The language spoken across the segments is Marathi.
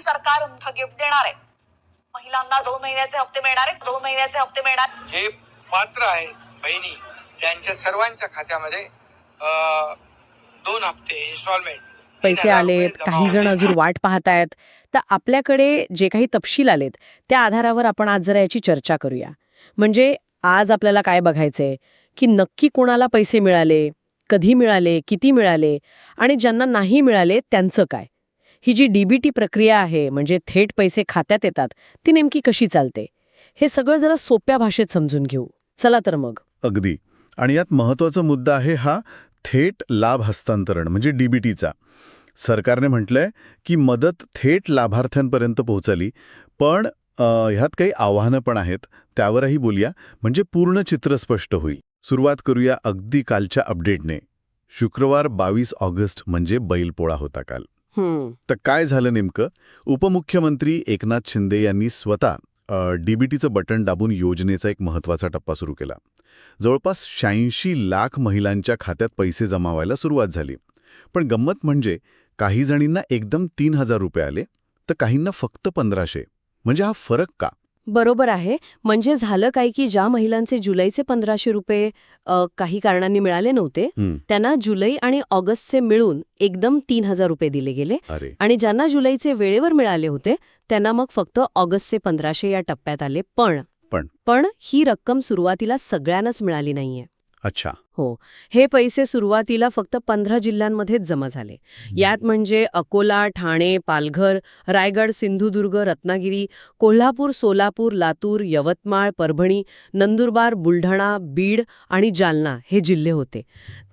सरकार मोठं गिफ्ट देणार आहे. महिलांना 2 महिन्याचे हप्ते मिळणार आहेत. 2 महिन्याचे हप्ते मिळणार. जे पात्र आहे बहिणी त्यांच्या सर्वांच्या खात्यामध्ये 2 हप्ते इन्स्टॉलमेंट पैसे आलेत, काही जण अजून वाट पाहतायत. तर आपल्याकडे जे काही तपशील आलेत त्या आधारावर आपण आज जरा याची चर्चा करूया. म्हणजे आज आपल्याला काय बघायचंय की नक्की कोणाला पैसे मिळाले, कधी मिळाले, किती मिळाले आणि ज्यांना नाही मिळाले त्यांचं काय. ही जी डीबीटी प्रक्रिया आहे, म्हणजे थेट पैसे खात्यात येतात, ती नेमकी कशी चालते, हे सगळं जरा सोप्या भाषेत समजून घेऊ. चला तर मग. अगदी. आणि यात महत्त्वाचा मुद्दा आहे हा थेट लाभ हस्तांतरण म्हणजे डीबीटीचा. सरकारने म्हटलंय की मदत थेट लाभार्थ्यांपर्यंत पोहोचली, पण ह्यात काही आव्हानं पण आहेत. त्यावरही बोलूया, म्हणजे पूर्ण चित्र स्पष्ट होईल. सुरुवात करूया अगदी कालच्या अपडेटने. शुक्रवार 22 ऑगस्ट म्हणजे बैलपोळा होता काल. तर काय झालं नेमकं? उपमुख्यमंत्री एकनाथ शिंदे यांनी स्वतः डीबीटीचं बटन दाबून योजनेचा एक महत्त्वाचा टप्पा सुरू केला. जवळपास 86 लाख महिलांच्या खात्यात पैसे जमा व्हायला सुरुवात झाली. पण गंमत म्हणजे काही जणींना एकदम 3,000 रुपये आले, तर काहींना फक्त 1,500. म्हणजे हा फरक का? बरोबर आहे. म्हणजे झालं काय की ज्या महिलांचे जुलैचे 1,500 रुपये काही कारणांनी मिळाले नव्हते, त्यांना जुलै आणि ऑगस्टचे मिळून एकदम 3,000 रुपये दिले गेले. आणि ज्यांना जुलैचे वेळेवर मिळाले होते त्यांना मग फक्त ऑगस्टचे 1,500 या टप्प्यात आले. पण ही रक्कम सुरुवातीला सगळ्यांनाच मिळाली नाहीये. अच्छा. हो, हे पैसे सुरुवातीला फक्त 15 जिल्ह्यांमध्येच जमा झाले. यात म्हणजे अकोला, ठाणे, पालघर, रायगड, सिंधुदुर्ग, रत्नागिरी, कोल्हापूर, सोलापूर, लातूर, यवतमाळ, परभणी, नंदुरबार, बुलढाणा, बीड आणि जालना हे जिल्हे होते.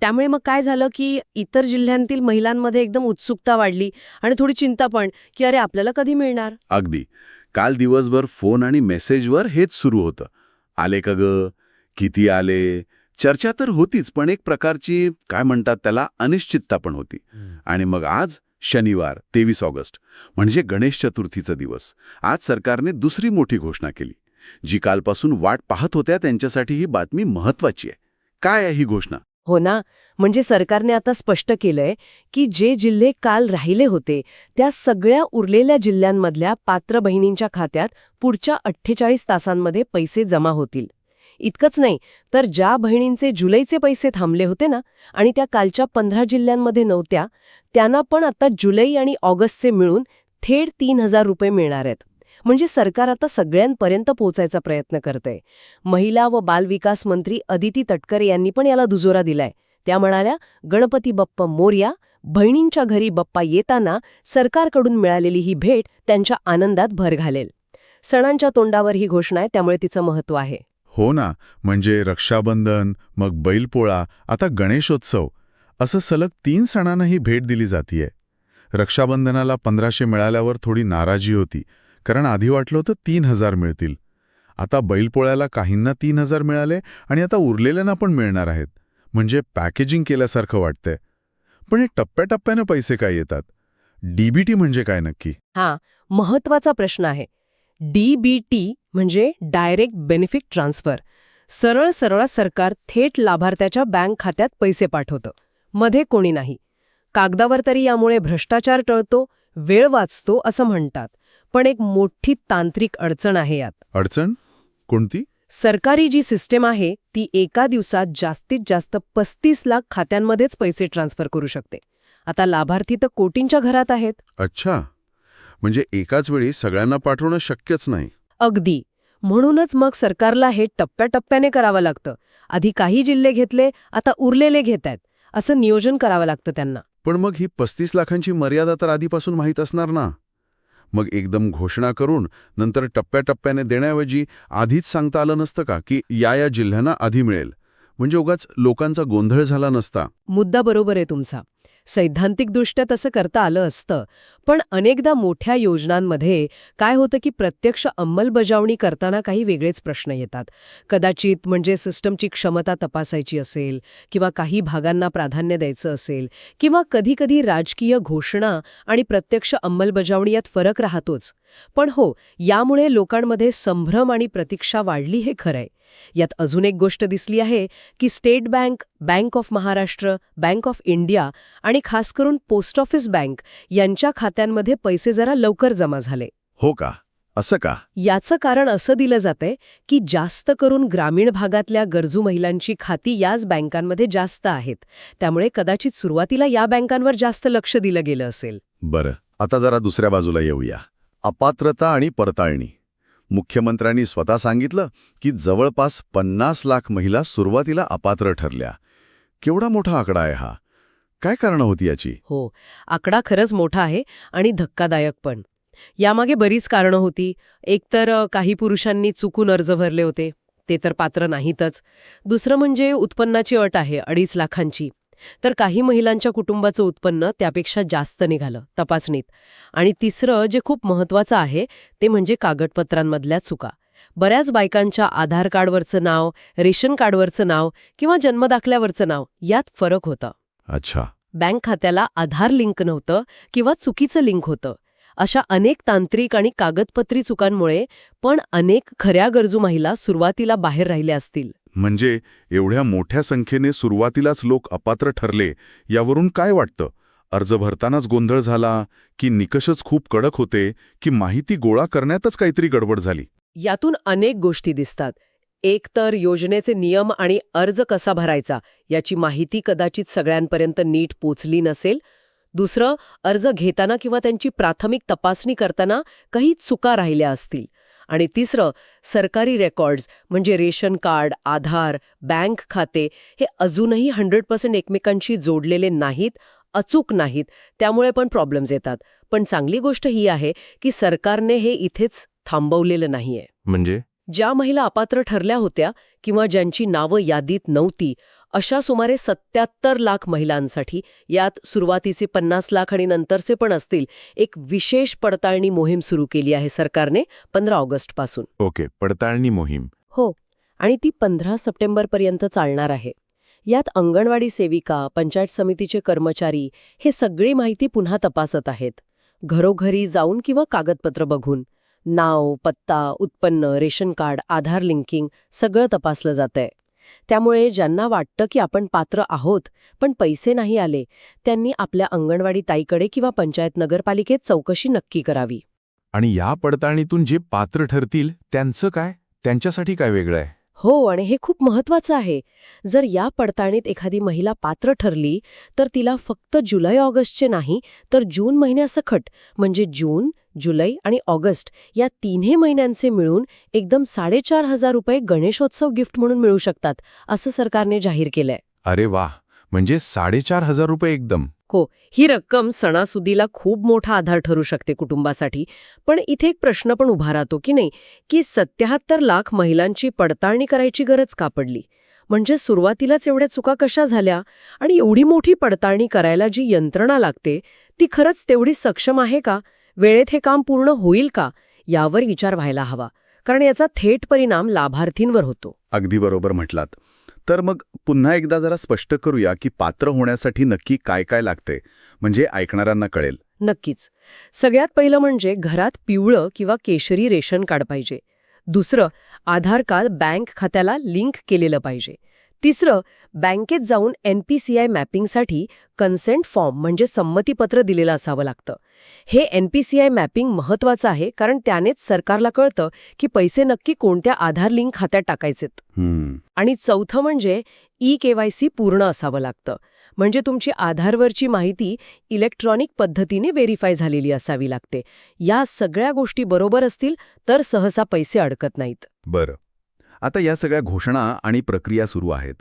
त्यामुळे मग काय झालं की इतर जिल्ह्यांतील महिलांमध्ये एकदम उत्सुकता वाढली आणि थोडी चिंता पण की अरे आपल्याला कधी मिळणार. अगदी. काल दिवसभर फोन आणि मेसेजवर हेच सुरू होतं. आले का ग? किती आले? चर्चा तर होतीच, पण एक प्रकारची काय म्हणतात त्याला अनिश्चितता पण होती. आणि मग आज शनिवार 23 ऑगस्ट म्हणजे गणेश चतुर्थीचा दिवस. आज सरकारने दुसरी मोठी घोषणा केली. जी कालपासून वाट पाहत होत्या त्यांच्यासाठी ही बातमी महत्वाची आहे. काय आहे ही घोषणा? हो ना, म्हणजे सरकारने आता स्पष्ट केलंय की जे जिल्हे काल राहिले होते त्या सगळ्या उरलेल्या जिल्ह्यांमधल्या पात्र बहिणींच्या खात्यात पुढच्या 48 तासांमध्ये पैसे जमा होतील. इतकंच नाही, तर ज्या बहिणींचे जुलैचे पैसे थांबले होते ना आणि त्या कालच्या 15 जिल्ह्यांमध्ये नव्हत्या, त्यांना पण आता जुलै आणि ऑगस्टचे मिळून थेट 3,000 रुपये मिळणार आहेत. म्हणजे सरकार आता सगळ्यांपर्यंत पोहोचायचा प्रयत्न करतंय. महिला व बालविकास मंत्री अदिती तटकरे यांनी पण याला दुजोरा दिलाय. त्या म्हणाल्या, गणपती बाप्पा मोरया, बहिणींच्या घरी बाप्पा येताना सरकारकडून मिळालेली ही भेट त्यांच्या आनंदात भर घालेल. सणांच्या तोंडावर ही घोषणा आहे, त्यामुळे तिचं महत्त्व आहे. हो ना, म्हणजे रक्षाबंधन, मग बैलपोळा, आता गणेशोत्सव, असं सलग 3 सणांना ही भेट दिली जातीये. रक्षाबंधनाला 1,500 मिळाल्यावर थोडी नाराजी होती, कारण आधी वाटलं होतं 3,000 मिळतील. आता बैलपोळ्याला काहींना 3,000 मिळाले आणि आता उरलेल्यांना पण मिळणार आहेत. म्हणजे पॅकेजिंग केल्यासारखं वाटतंय. पण हे टप्प्याटप्प्यानं पैसे काय येतात? डीबीटी म्हणजे काय नक्की? हा महत्वाचा प्रश्न आहे. डीबीटी म्हणजे डायरेक्ट बेनिफिट ट्रान्सफर. सरळ सरकार थेट लाभार्थ्याच्या बँक खात्यात पैसे पाठवतं. मध्ये कोणी नाही. कागदावर तरी यामुळे भ्रष्टाचार टळतो, वेळ वाचतो असं म्हणतात. पण एक मोठी तांत्रिक अडचण आहे यात. अडचण कोणती? सरकारी जी सिस्टीम आहे ती एका दिवसात जास्तीत जास्त 35 लाख खात्यांमध्येच पैसे ट्रान्सफर करू शकते. आता लाभार्थी तर कोटींच्या घरात आहेत. अच्छा, म्हणजे एकाच वेळी सगळ्यांना पाठवणं शक्यच नाही. अगदी. म्हणूनच मग सरकारला हे टप्प्याटप्प्याने करावं लागतं. आधी काही जिल्हे घेतले, आता उरलेले घेत आहेत, असं नियोजन करावं लागतं त्यांना. पण मग ही 35 लाखांची मर्यादा तर आधीपासून माहीत असणार ना? मग एकदम घोषणा करून नंतर टप्प्याटप्प्याने देण्याऐवजी आधीच सांगता आलं नसतं का की या जिल्ह्यांना आधी मिळेल? म्हणजे उगाच लोकांचा गोंधळ झाला नसता. मुद्दा बरोबर आहे तुमचा. सैद्धांतिकदृष्ट्या तसं करता आलं असतं. पण अनेकदा मोठ्या योजनांमध्ये काय होतं की प्रत्यक्ष अंमलबजावणी करताना काही वेगळेच प्रश्न येतात. कदाचित म्हणजे सिस्टमची क्षमता तपासायची असेल, किंवा काही भागांना प्राधान्य द्यायचं असेल, किंवा कधीकधी राजकीय घोषणा आणि प्रत्यक्ष अंमलबजावणी यात फरक राहतोच. पण हो, यामुळे लोकांमध्ये संभ्रम आणि प्रतीक्षा वाढली हे खरंय. यात अजून एक गोष्ट दिसली आहे की state bank, bank of Maharashtra, bank of India आणि खास करून पोस्ट ऑफिस बँक यांच्या खात्यांमध्ये पैसे जरा लवकर जमा झाले. हो का? असं का? याचं कारण असं दिलं जातंय की जास्त करून ग्रामीण भागातल्या गरजू महिलांची खाती याच बँकांमध्ये जास्त आहेत. त्यामुळे कदाचित सुरुवातीला या बँकांवर जास्त लक्ष दिलं गेलं असेल. बरं, आता जरा दुसऱ्या बाजूला येऊया. अपात्रता आणि पडताळणी. मुख्यमंत्र्यांनी स्वतः सांगितलं की जवळपास 50 लाख महिला सुरुवातीला अपात्र ठरल्या. केवढा मोठा आकडा आहे हा? काय कारणं होती याची? हो, आकडा खरंच मोठा आहे आणि धक्कादायक पण. यामागे बरीच कारणं होती. एकतर काही पुरुषांनी चुकून अर्ज भरले होते, ते तर पात्र नाहीतच. दुसरं म्हणजे उत्पन्नाची अट आहे 2.5 लाखांची. तर काही महिलांच्या कुटुंबाचं उत्पन्न त्यापेक्षा जास्त निघालं तपासणीत. आणि तिसरं जे खूप महत्त्वाचं आहे ते म्हणजे कागदपत्रांमधल्या चुका. बऱ्याच बायकांच्या आधार कार्डवरचं नाव, रेशन कार्डवरचं नाव किंवा जन्मदाखल्यावरचं नाव यात फरक होता. अच्छा. बँक खात्याला आधार लिंक नव्हतं किंवा चुकीचं लिंक होतं. अशा अनेक तांत्रिक आणि कागदपत्री चुकांमुळे पण अनेक खऱ्या गरजू महिला सुरुवातीला बाहेर राहिल्या असतील. म्हणजे एवढ्या मोठ्या संख्येने सुरुवातीलाच लोक अपात्र ठरले, यावरून काय वाटतं? अर्ज भरतानाच गोंधळ झाला, की निकषच खूप कडक होते, की माहिती गोळा करण्यातच काहीतरी गडबड झाली? यातून अनेक गोष्टी दिसतात. एक तर योजनेचे नियम आणि अर्ज कसा भरायचा याची माहिती कदाचित सगळ्यांपर्यंत नीट पोचली नसेल. दुसरं, अर्ज घेताना किंवा त्यांची प्राथमिक तपासणी करताना काही चुका राहिल्या असतील. आणि तिसरं, सरकारी रेकॉर्ड्स म्हणजे रेशन कार्ड, आधार, बँक खाते हे अजूनही 100% एकमेकांशी जोडलेले नाहीत, अचूक नाहीत. त्यामुळे पण प्रॉब्लेम्स येतात. पण चांगली गोष्ट ही आहे की सरकारने हे इथेच थांबवलेलं नाहीये. म्हणजे ज्या महिला अपात्र ठरल्या होत्या किंवा ज्यांची नावं यादीत नव्हती अशा सुमारे 77 लाख महिलांसाठी, यात सुरुवातीचे 50 लाख आणि नंतरचे पण असतील, एक विशेष पडताळणी मोहीम सुरू केली आहे सरकारने 15 ऑगस्टपासून. ओके, पडताळणी मोहीम. हो, आणि ती 15 सप्टेंबरपर्यंत चालणार आहे. यात अंगणवाडी सेविका, पंचायत समितीचे कर्मचारी हे सगळी माहिती पुन्हा तपासत आहेत. घरोघरी जाऊन किंवा कागदपत्र बघून नाव, पत्ता, उत्पन्न, रेशन कार्ड, आधार लिंकिंग सगळं तपासलं जातंय. त्यामुळे ज्यांना वाटतं की आपण पात्र आहोत पण पैसे नाही आले, त्यांनी आपल्या अंगणवाडी ताईकडे किंवा पंचायत नगरपालिकेत चौकशी नक्की करावी. आणि या पडताळणीतून जे पात्र ठरतील त्यांचं काय? त्यांच्यासाठी काय वेगळं आहे? हो, आणि हे खूप महत्वाचं आहे. जर या पडताळणीत एखादी महिला पात्र ठरली तर तिला फक्त जुलै-ऑगस्टचे नाही तर जून महिन्यासकट म्हणजे जून, जुलै आणि ऑगस्ट या तिन्ही महिन्यांचे मिळून एकदम 4,500 रुपये गणेशोत्सव गिफ्ट म्हणून मिळू शकतात, असं सरकारने जाहीर केलंय. अरे वाह, म्हणजे 4,500 रुपये एकदम. हो, ही रक्कम सणासुदीला खूप मोठा आधार ठरू शकते कुटुंबासाठी. पण इथे एक प्रश्न पण उभा राहतो की नाही, की 77 लाख महिलांची पडताळणी करायची गरज का पडली? म्हणजे सुरुवातीलाच एवढ्या चुका कशा झाल्या? आणि एवढी मोठी पडताळणी करायला जी यंत्रणा लागते ती खरंच तेवढी सक्षम आहे का? वेळेत हे काम पूर्ण होईल का? यावर विचार व्हायला हवा, कारण याचा थेट परिणाम लाभार्थींवर होतो. अगदी बरोबर म्हटलात. तर मग पुन्हा एकदा जरा स्पष्ट करूया की पात्र होण्यासाठी नक्की काय काय लागते, म्हणजे ऐकणाऱ्यांना कळेल. नक्कीच. सगळ्यात पहिलं म्हणजे घरात पिवळं किंवा केशरी रेशन कार्ड पाहिजे. दुसरं, आधार कार्ड बँक खात्याला लिंक केलेलं पाहिजे. तिसरं, बँकेत जाऊन NPCI मॅपिंगसाठी कन्सेंट फॉर्म म्हणजे संमतीपत्र दिलेलं असावं लागतं. हे NPCI मॅपिंग महत्वाचं आहे, कारण त्यानेच सरकारला कळतं की पैसे नक्की कोणत्या आधार लिंक खात्यात टाकायचेत. आणि चौथं म्हणजे eKYC पूर्ण असावं लागतं, म्हणजे तुमची आधारवरची माहिती इलेक्ट्रॉनिक पद्धतीने व्हेरीफाय झालेली असावी लागते. या सगळ्या गोष्टी बरोबर असतील तर सहसा पैसे अडकत नाहीत. बरं, आता या सगळ्या घोषणा आणि प्रक्रिया सुरू आहेत.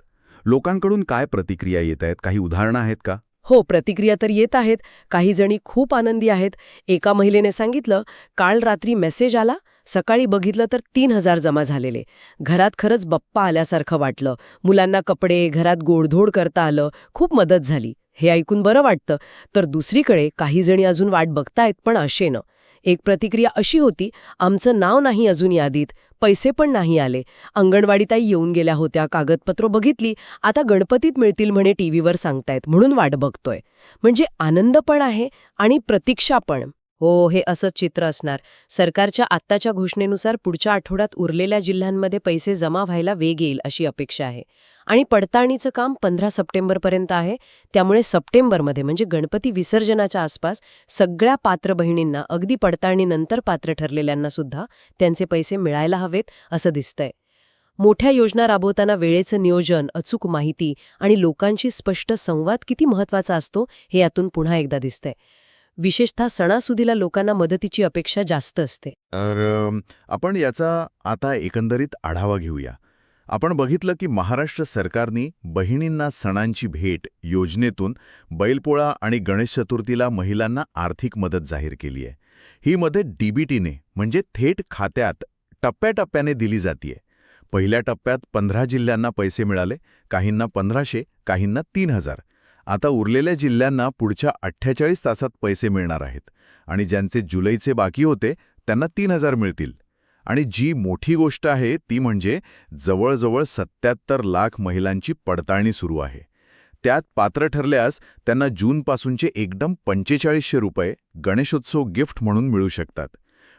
लोकांकडून काय प्रतिक्रिया येत आहेत? काही उदाहरणं आहेत का? हो, प्रतिक्रिया तर येत आहेत. काही जणी खूप आनंदी आहेत. एका महिलेने सांगितलं, काल रात्री मेसेज आला, सकाळी बघितलं तर 3,000 जमा झालेले. घरात खरंच बाप्पा आल्यासारखं वाटलं. मुलांना कपडे, घरात गोडधोड करता आलं, खूप मदत झाली. हे ऐकून बरं वाटतं. तर दुसरीकडे काही जणी अजून वाट बघतायत पण आशेनं. एक प्रतिक्रिया अशी होती, आमचं नाव नाही अजून यादीत, पैसे पण नाही आले. अंगणवाडीताई येऊन गेल्या होत्या, कागदपत्र बघितली, आता गणपतीत मिळतील म्हणे टीव्हीवर सांगतायत, म्हणून वाट बघतोय. म्हणजे आनंद पण आहे आणि प्रतीक्षा पण. हो, हे असंच चित्र असणार. सरकारच्या आत्ताच्या घोषणेनुसार पुढच्या आठवड्यात उरलेल्या जिल्ह्यांमध्ये पैसे जमा व्हायला वेग येईल अशी अपेक्षा आहे. आणि पडताळणीचं काम 15 सप्टेंबरपर्यंत आहे. त्यामुळे सप्टेंबरमध्ये म्हणजे गणपती विसर्जनाच्या आसपास सगळ्या पात्र बहिणींना, अगदी पडताळणीनंतर पात्र ठरलेल्यांना सुद्धा त्यांचे पैसे मिळायला हवेत असं दिसतंय. मोठ्या योजना राबवताना वेळेचं नियोजन, अचूक माहिती आणि लोकांशी स्पष्ट संवाद किती महत्वाचा असतो हे यातून पुन्हा एकदा दिसतंय. विशेषतः सणासुदीला लोकांना मदतीची अपेक्षा जास्त असते. तर आपण याचा आता एकंदरीत आढावा घेऊया. आपण बघितलं की महाराष्ट्र सरकारने बहिणींना सणांची भेट योजनेतून बैलपोळा आणि गणेश चतुर्थीला महिलांना आर्थिक मदत जाहीर केली आहे. ही मदत डीबीटीने म्हणजे थेट खात्यात टप्प्याटप्प्याने दिली जातीये. पहिल्या टप्प्यात 15 जिल्ह्यांना पैसे मिळाले, काहींना 1500, काहींना 3000. आता उरलेल्या जिल्ह्यांना पुढच्या 48 तासात पैसे मिळणार आहेत आणि ज्यांचे जुलैचे बाकी होते त्यांना 3000 मिळतील. आणि जी मोठी गोष्ट आहे ती म्हणजे जवळजवळ 77 लाख महिलांची पडताळणी सुरू आहे. त्यात पात्र ठरल्यास त्यांना जूनपासूनचे एकदम 4500 रुपये गणेशोत्सव गिफ्ट म्हणून मिळू शकतात.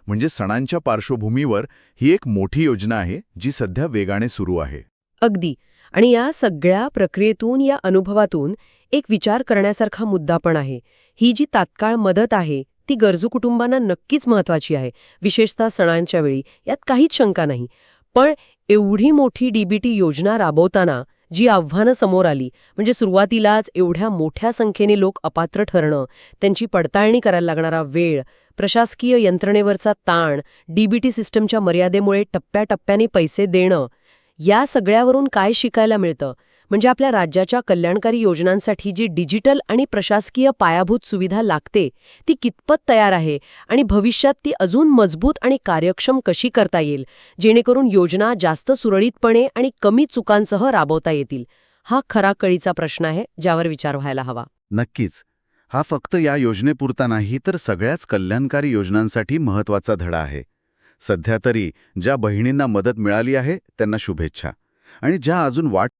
म्हणजे सणांच्या पार्श्वभूमीवर ही एक मोठी योजना आहे जी सध्या वेगाने सुरू आहे. अगदी. आणि या सगळ्या प्रक्रियेतून, या अनुभवातून एक विचार करण्यासारखा मुद्दा पण आहे. ही जी तात्काळ मदत आहे ती गरजू कुटुंबांना नक्कीच महत्वाची आहे, विशेषतः सणांच्या वेळी, यात काहीच शंका नाही. पण एवढी मोठी डीबीटी योजना राबवताना जी आव्हानं समोर आली, म्हणजे सुरुवातीलाच एवढ्या मोठ्या संख्येने लोक अपात्र ठरणं, त्यांची पडताळणी करायला लागणारा वेळ, प्रशासकीय यंत्रणेवरचा ताण, डीबीटी सिस्टमच्या मर्यादेमुळे टप्प्याटप्प्याने पैसे देणं, या सगळ्यावरून काय शिकायला मिळतं? म्हणजे आपल्या राज्याच्या कल्याणकारी योजनांसाठी जी डिजिटल आणि प्रशासकीय पायाभूत सुविधा लागते ती कितपत तयार आहे आणि भविष्यात ती अजून मजबूत आणि कार्यक्षम कशी करता येईल, जेणेकरून योजना जास्त सुरळीतपणे आणि कमी चुकांसह राबवता येतील? हा खरा कळीचा प्रश्न आहे ज्यावर विचार व्हायला हवा. नक्कीच. हा फक्त या योजनेपुरता नाही तर सगळ्याच कल्याणकारी योजनांसाठी महत्त्वाचा धडा आहे. सध्या तरी ज्या बहिणींना मदत मिळाली आहे त्यांना शुभेच्छा, आणि ज्या अजून वाट